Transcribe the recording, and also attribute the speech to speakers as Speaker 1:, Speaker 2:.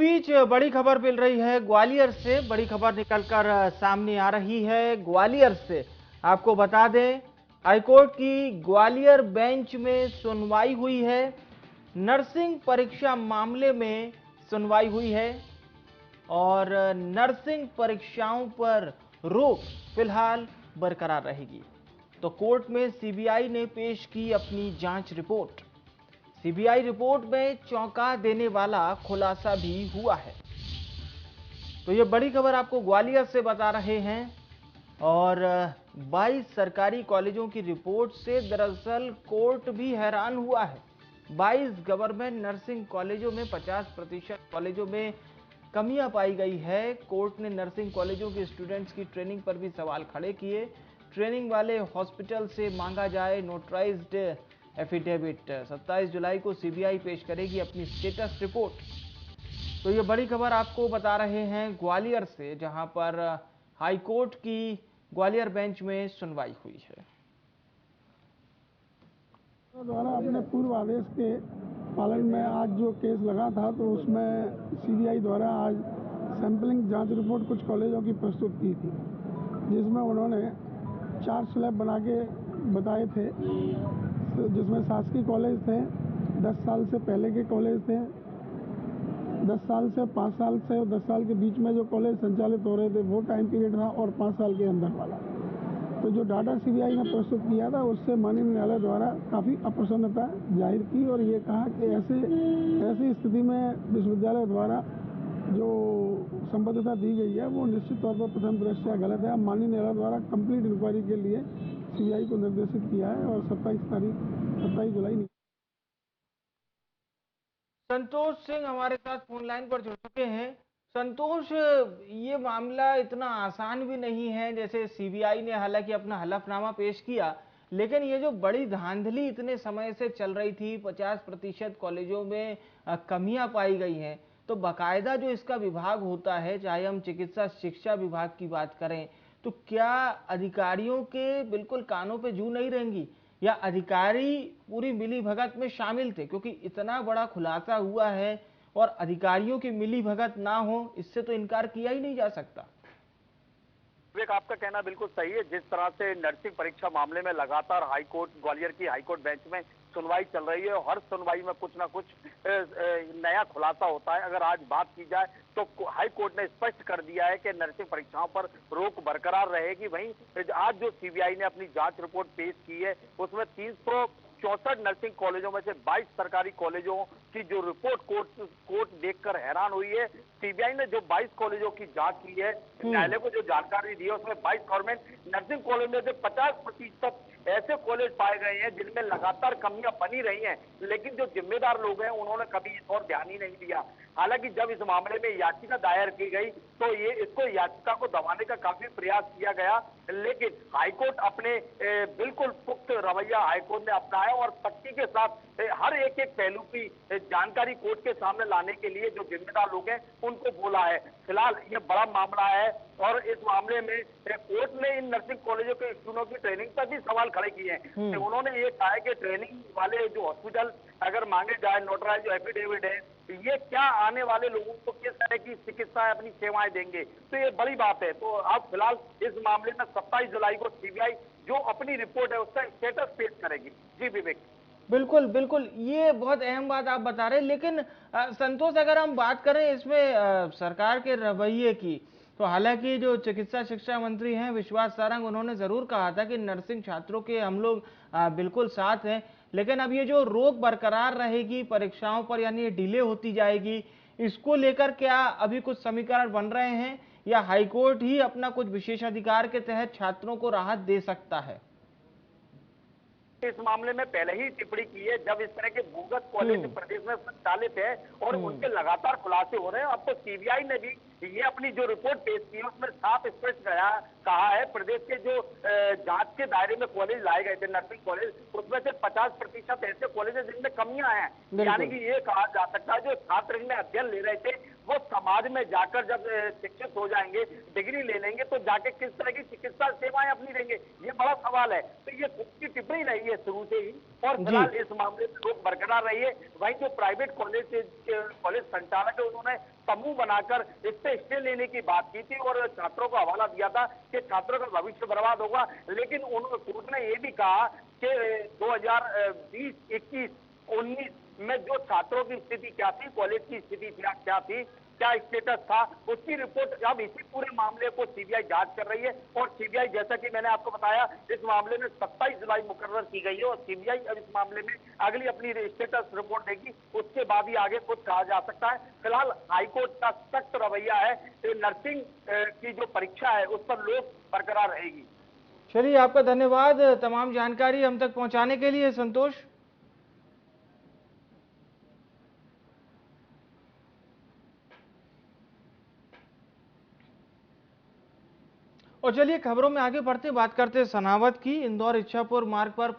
Speaker 1: बीच बड़ी खबर मिल रही है ग्वालियर से। बड़ी खबर निकलकर सामने आ रही है ग्वालियर से। आपको बता दें, हाईकोर्ट की ग्वालियर बेंच में सुनवाई हुई है। नर्सिंग परीक्षा मामले में सुनवाई हुई है और नर्सिंग परीक्षाओं पर रोक फिलहाल बरकरार रहेगी। तो कोर्ट में सीबीआई ने पेश की अपनी जांच रिपोर्ट। सीबीआई रिपोर्ट में चौंका देने वाला खुलासा भी हुआ है। तो ये बड़ी खबर आपको ग्वालियर से बता रहे हैं। और 22 सरकारी कॉलेजों की रिपोर्ट से दरअसल कोर्ट भी हैरान हुआ है। 22 गवर्नमेंट नर्सिंग कॉलेजों में 50% कॉलेजों में कमियां पाई गई है। कोर्ट ने नर्सिंग कॉलेजों के स्टूडेंट्स की ट्रेनिंग पर भी सवाल खड़े किए। ट्रेनिंग वाले हॉस्पिटल से मांगा जाए नोटराइज्ड एफिडेविट। 27 जुलाई को सीबीआई पेश करेगी अपनी स्टेटस रिपोर्ट। तो ये बड़ी खबर आपको बता रहे हैं ग्वालियर से, जहां पर हाईकोर्ट की ग्वालियर बेंच में सुनवाई हुई है।
Speaker 2: द्वारा अपने पूर्व आदेश के पालन में आज जो केस लगा था, तो उसमें सीबीआई द्वारा आज सैंपलिंग जांच रिपोर्ट कुछ कॉलेजों की प्रस्तुत की थी, जिसमें उन्होंने 4 स्लैब बना के बताए थे, जिसमें शासकीय कॉलेज थे, 10 साल से पहले के कॉलेज थे, 10 साल से 5 साल से और 10 साल के बीच में जो कॉलेज संचालित हो रहे थे वो टाइम पीरियड था, और 5 साल के अंदर वाला। तो जो डाटा सीबीआई ने प्रस्तुत किया था, उससे माननीय न्यायालय द्वारा काफ़ी अप्रसन्नता जाहिर की और ये कहा कि ऐसी स्थिति में विश्वविद्यालय द्वारा जो संबद्धता दी गई है वो निश्चित तौर पर प्रथम दृष्टया गलत है। माननीय न्यायालय द्वारा कंप्लीट इंक्वायरी के लिए सीबीआई को निर्देशित किया है और 27 जुलाई।
Speaker 1: संतोष सिंह हमारे साथ फोन लाइन पर जुड़ चुके हैं। संतोष, ये मामला इतना आसान भी नहीं है। जैसे सीबीआई ने हालांकि अपना हलफनामा पेश किया, लेकिन ये जो बड़ी धांधली इतने समय से चल रही थी, 50% कॉलेजों में कमियां पाई गई हैं, तो बाकायदा जो इसका विभाग होता है, चाहे हम चिकित्सा शिक्षा विभाग की बात करें, तो क्या अधिकारियों के बिल्कुल कानों पे जू नहीं रहेंगी, या अधिकारी पूरी मिली भगत में शामिल थे? क्योंकि इतना बड़ा खुलासा हुआ है और अधिकारियों की मिली भगत ना हो, इससे तो इनकार किया ही नहीं जा सकता।
Speaker 3: विवेक, आपका कहना बिल्कुल सही है। जिस तरह से नर्सिंग परीक्षा मामले में लगातार हाईकोर्ट, ग्वालियर की हाईकोर्ट बेंच में सुनवाई चल रही है, हर सुनवाई में कुछ ना कुछ नया खुलासा होता है। अगर आज बात की जाए तो हाईकोर्ट ने स्पष्ट कर दिया है कि नर्सिंग परीक्षाओं पर रोक बरकरार रहेगी। वहीं आज जो सीबीआई ने अपनी जांच रिपोर्ट पेश की है, उसमें 364 नर्सिंग कॉलेजों में से 22 सरकारी कॉलेजों की जो रिपोर्ट कोर्ट देखकर हैरान हुई है। सीबीआई ने जो 22 कॉलेजों की जांच की है, न्यायालय को जो जानकारी दी है, उसमें 22 गवर्नमेंट नर्सिंग कॉलेज में से 50% ऐसे कॉलेज पाए गए हैं जिनमें लगातार कमियां बनी रही हैं, लेकिन जो जिम्मेदार लोग हैं उन्होंने कभी इस और ध्यान ही नहीं दिया। हालांकि जब इस मामले में याचिका दायर की गई तो इसको याचिका को दबाने का काफी प्रयास किया गया, लेकिन हाईकोर्ट अपने बिल्कुल पुख्त रवैया हाईकोर्ट ने अपनाया और सख्ती के साथ हर एक पहलू की जानकारी कोर्ट के सामने लाने के लिए जो जिम्मेदार लोग हैं उनको बोला है। फिलहाल ये बड़ा मामला है और इस मामले में कोर्ट ने इन नर्सिंग कॉलेजों के स्टूडेंटों की ट्रेनिंग पर भी सवाल खड़े किए हैं। उन्होंने ये कहा है कि ट्रेनिंग वाले जो हॉस्पिटल अगर मांगे जाए नोटराइज जो एफिडेविट है, ये क्या आने वाले लोगों को किस तरह की चिकित्सा अपनी सेवाएं देंगे, तो ये बड़ी बात है। तो अब फिलहाल इस मामले में 27 जुलाई को सीबीआई जो अपनी रिपोर्ट है उसका स्टेटस पेश करेगी। जी विवेक।
Speaker 1: बिल्कुल बिल्कुल, ये बहुत अहम बात आप बता रहे हैं। लेकिन संतोष, अगर हम बात करें इसमें सरकार के रवैये की, तो हालांकि जो चिकित्सा शिक्षा मंत्री हैं विश्वास सारंग, उन्होंने जरूर कहा था कि नर्सिंग छात्रों के हम लोग बिल्कुल साथ हैं। लेकिन अब ये जो रोक बरकरार रहेगी परीक्षाओं पर, यानी ये डिले होती जाएगी, इसको लेकर क्या अभी कुछ समीकरण बन रहे हैं, या हाईकोर्ट ही अपना कुछ विशेषाधिकार के तहत छात्रों को राहत दे सकता है?
Speaker 3: इस मामले में पहले ही टिप्पणी की है, जब इस तरह के बोगस कॉलेज प्रदेश में संचालित है और उनके लगातार खुलासे हो रहे हैं। अब तो सीबीआई ने भी ये अपनी जो रिपोर्ट पेश की है उसमें साफ स्पष्ट कहा है, प्रदेश के जो जांच के दायरे में कॉलेज लाए गए थे नर्सिंग कॉलेज, उसमें से 50% ऐसे कॉलेज है जिनमें कमियां हैं। यानी कि ये कहा जा सकता है जो छात्र इनमें अध्ययन ले रहे थे वो समाज में जाकर जब शिक्षित हो जाएंगे, डिग्री ले लेंगे, तो जाके किस तरह की चिकित्सा सेवाएं अपनी देंगे, ये बड़ा सवाल है। तो ये खुद की टिप्पणी रही है शुरू से ही, और
Speaker 1: जी।
Speaker 3: फिलहाल इस मामले में रोक बरकरार रही है। वहीं जो प्राइवेट कॉलेज संचालक है, उन्होंने समूह बनाकर इस पे स्टे लेने की बात की थी और छात्रों को हवाला दिया था कि छात्रों का भविष्य बर्बाद होगा। लेकिन कोर्ट ने ये भी कहा कि 2020, 21, 19 में जो छात्रों की स्थिति क्या थी, कॉलेज की स्थिति क्या थी, क्या स्टेटस था, उसकी रिपोर्ट अब इसी पूरे मामले को सीबीआई जांच कर रही है। और सीबीआई, जैसा कि मैंने आपको बताया, इस मामले में 27 जुलाई मुकर्रर की गई है और सीबीआई अब इस मामले में अगली अपनी स्टेटस रिपोर्ट देगी, उसके बाद ही आगे कुछ कहा जा सकता है। फिलहाल हाईकोर्ट का सख्त रवैया है, नर्सिंग की जो परीक्षा है उस पर रोक बरकरार रहेगी।
Speaker 1: चलिए, आपका धन्यवाद तमाम जानकारी हम तक पहुंचाने के लिए, संतोष। और चलिए खबरों में आगे बढ़ते बात करते हैं सनावद की। इंदौर इच्छापुर मार्ग पर